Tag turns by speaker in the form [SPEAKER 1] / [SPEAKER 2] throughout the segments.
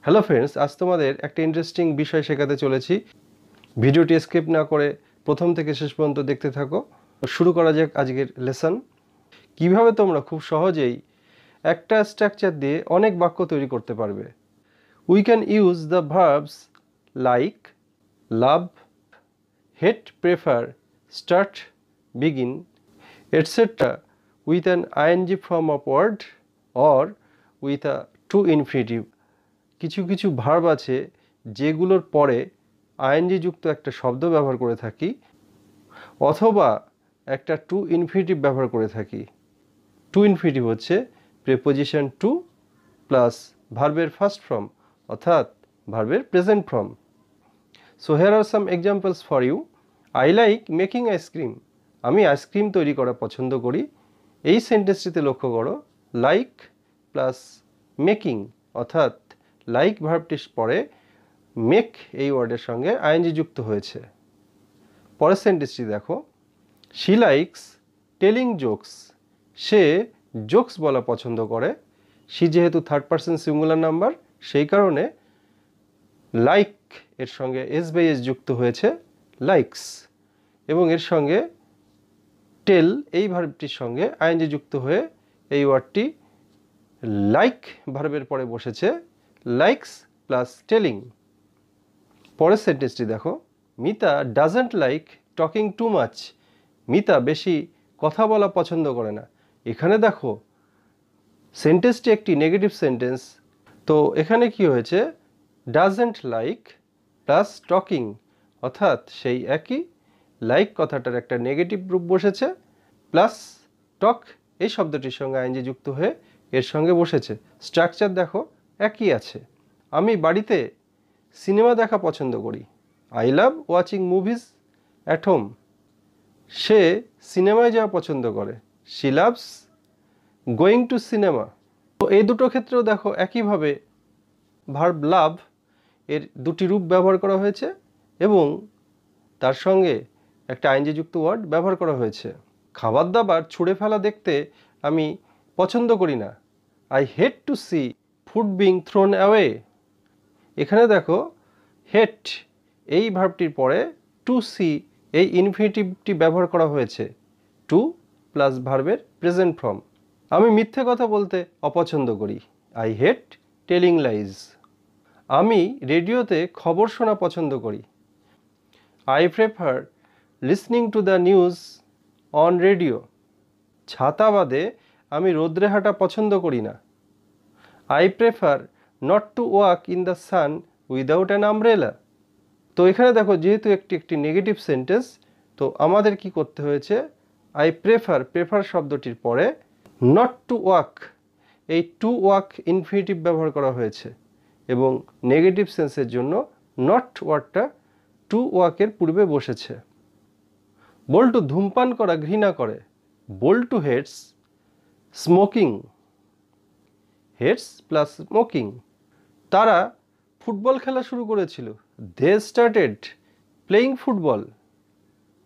[SPEAKER 1] Hello friends, আজ তোমাদের একটা ইন্টারেস্টিং বিষয় শেখাতে চলেছি। ভিডিওটি স্কিপ না করে প্রথম থেকে শেষ পর্যন্ত দেখতে থাকো। শুরু করা যাক আজকের লেসন। কিভাবে তোমরা খুব সহজেই একটা স্ট্রাকচার দিয়ে অনেক বাক্য তৈরি করতে পারবে। We can use the verbs like, love, hate, prefer, start, begin, etc. with an ing form of word or with a to infinitive. কিছু কিছু ভার্ব আছে যেগুলোর পরে আইএনজি যুক্ত একটা শব্দ ব্যবহার করে থাকি অথবা একটা টু ইনফিনিটিভ ব্যবহার করে থাকি। টু ইনফিনিটিভ হচ্ছে প্রিপোজিশন টু প্লাস ভার্বের ফার্স্ট ফর্ম অর্থাৎ ভার্বের present form. So here are some examples for you. I like making ice cream. আমি আইসক্রিম তৈরি করা পছন্দ করি। এই সেন্টেন্সটিতে লক্ষ্য করো, লাইক প্লাস মেকিং অর্থাৎ লাইক ভার্বটির পরে মেক এই ওয়ার্ডের সঙ্গে আইএনজি যুক্ত হয়েছে। পরের সেন্টেন্সটি দেখো, শি লাইকস টেলিং জোকস। সে জোকস বলা পছন্দ করে। শি যেহেতু থার্ড পারসন সিঙ্গুলার নাম্বার, সেই কারণে লাইক এর সঙ্গে এস বাই এস যুক্ত হয়েছে লাইকস, এবং এর সঙ্গে টেল এই ভার্বটির সঙ্গে আইএনজি যুক্ত হয়ে এই ওয়ার্ডটি লাইক ভার্বের পরে বসেছে লাইকস প্লাস টেলিং। পরের সেন্টেন্সটি দেখো, Mita doesn't like talking too much. Mita বেশি কথা বলা পছন্দ করে না। এখানে দেখো সেন্টেন্সটি একটি নেগেটিভ সেন্টেন্স, তো এখানে কি হয়েছে, ডাজন্ট লাইক প্লাস টকিং অর্থাৎ সেই একই লাইক কথাটার একটা নেগেটিভ রূপ বসেছে প্লাস টক এই শব্দটির সঙ্গে আইএনজি যুক্ত হয়ে এর সঙ্গে বসেছে। স্ট্রাকচার দেখো একই আছে। আমি বাড়িতে সিনেমা দেখা পছন্দ করি। I love watching movies at home. সে সিনেমায় যাওয়া পছন্দ করে। She loves going to cinema. তো এই দুটো ক্ষেত্রেও দেখো একইভাবে ভার্ব লাভ এর দুটি রূপ ব্যবহার করা হয়েছে এবং তার সঙ্গে একটা আইএনজি যুক্ত ওয়ার্ড ব্যবহার করা হয়েছে। খাবার দাবার ছুঁড়ে ফেলা দেখতে আমি পছন্দ করি না। I hate to see food being thrown away. এখানে দেখো হেট এই ভার্বটির পরে টু সি এই ইনফিনিটিভটি ব্যবহার করা হয়েছে, টু প্লাস ভার্বের প্রেজেন্ট ফর্ম। আমি মিথ্যে কথা বলতে অপছন্দ করি। I hate telling lies. আমি রেডিওতে খবর শোনা পছন্দ করি। I prefer listening to the news on radio. ছাতা বাদে আমি রোদ্রে হাঁটা পছন্দ করি না। I prefer not to walk in the sun without an umbrella. তো এখানে দেখো যেহেতু একটি নেগেটিভ সেন্টেন্স, তো আমাদের কি করতে হয়েছে, আই প্রেফার শব্দটির পরে নট টু ওয়াক এই টু ওয়াক ইনফিনিটিভ ব্যবহার করা হয়েছে এবং নেগেটিভ সেন্সের জন্য নট ওয়ার্ডটা টু ওয়াকের পূর্বে বসেছে। বল্টু ধূমপান করা ঘৃণা করে। Boltu hates smoking. Hates plus smoking. তারা ফুটবল খেলা শুরু করেছিল। They started playing football.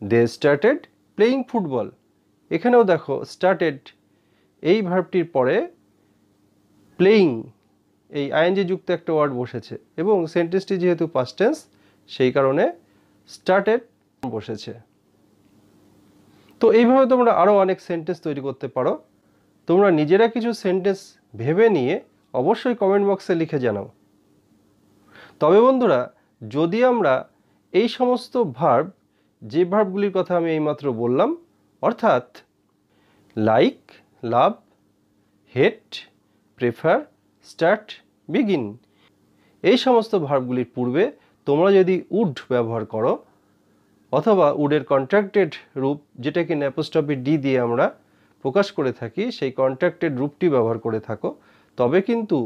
[SPEAKER 1] They started playing football. এখানেও দেখো স্টার্টেড এই ভার্বটির পরে প্লেয়িং এই আইএনজি যুক্ত একটা ওয়ার্ড বসেছে এবং সেন্টেন্সটি যেহেতু পাস্ট টেন্স সেই কারণে স্টার্টেড বসেছে। তো এইভাবে তোমরা আরও অনেক সেন্টেন্স তৈরি করতে পারো। তোমরা নিজেরা কিছু সেন্টেন্স ভেবে নিয়ে অবশ্যই কমেন্ট বক্সে লিখে জানাও। তবে বন্ধুরা, যদি আমরা এই সমস্ত ভার্ব, যে ভার্বগুলির কথা আমি এইমাত্র বললাম অর্থাৎ লাইক, লাভ, হেট, প্রেফার, স্টার্ট, বিগিন, এই সমস্ত ভার্বগুলির পূর্বে তোমরা যদি উড ব্যবহার করো অথবা উডের কন্ট্রাক্টেড রূপ, যেটাকে অ্যাপোস্ট্রফি ডি দিয়ে আমরা প্রকাশ করে থাকি, সেই কন্ট্রাক্টেড রূপটি ব্যবহার করে থাকো, তবে কিন্তু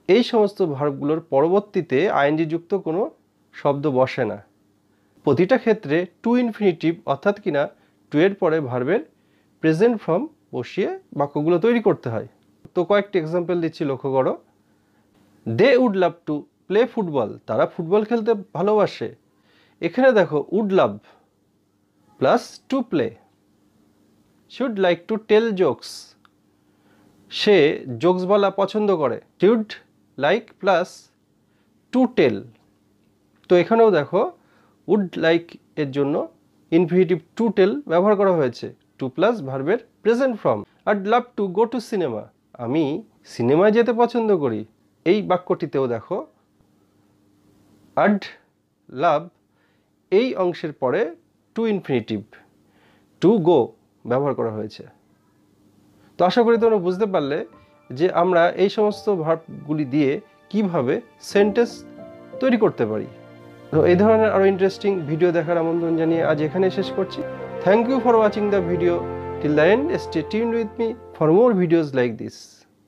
[SPEAKER 1] এই সমস্ত ভার্বগুলোর পরবর্তীতে আইএনজি যুক্ত কোনো শব্দ বসে না। প্রতিটা ক্ষেত্রে টু ইনফিনিটিভ অর্থাৎ কিনা টু এর পরে ভার্বের প্রেজেন্ট ফর্ম বসিয়ে বাক্যগুলো তৈরি করতে হয়। তো কয়েকটি এক্সাম্পল দিচ্ছি, লক্ষ্য করো। They would love to play football. তারা ফুটবল খেলতে ভালোবাসে। এখানে দেখো would love plus to play. Should like to tell jokes. সে জোকস বলা পছন্দ করে। Should like plus to tell. তো এখানেও দেখো উড লাইক এর জন্য ইনফিনিটিভ টু টেল ব্যবহার করা হয়েছে, টু প্লাস ভার্বের present form. I'd love to go to cinema, আমি সিনেমায় যেতে পছন্দ করি। এই বাক্যটিতেও দেখো আইড লাভ এই অংশের পরে টু ইনফিনিটিভ টু গো ব্যবহার করা হয়েছে। তো আশা করি তোমরা বুঝতে পারলে যে আমরা এই সমস্ত ভার্বগুলি দিয়ে কিভাবে সেন্টেন্স তৈরি করতে পারি। তো এই ধরনের আরও ইন্টারেস্টিং ভিডিও দেখার আমন্ত্রণ জানিয়ে আজ এখানে শেষ করছি। Thank you for watching the video till the end. Stay tuned with me for more videos like this.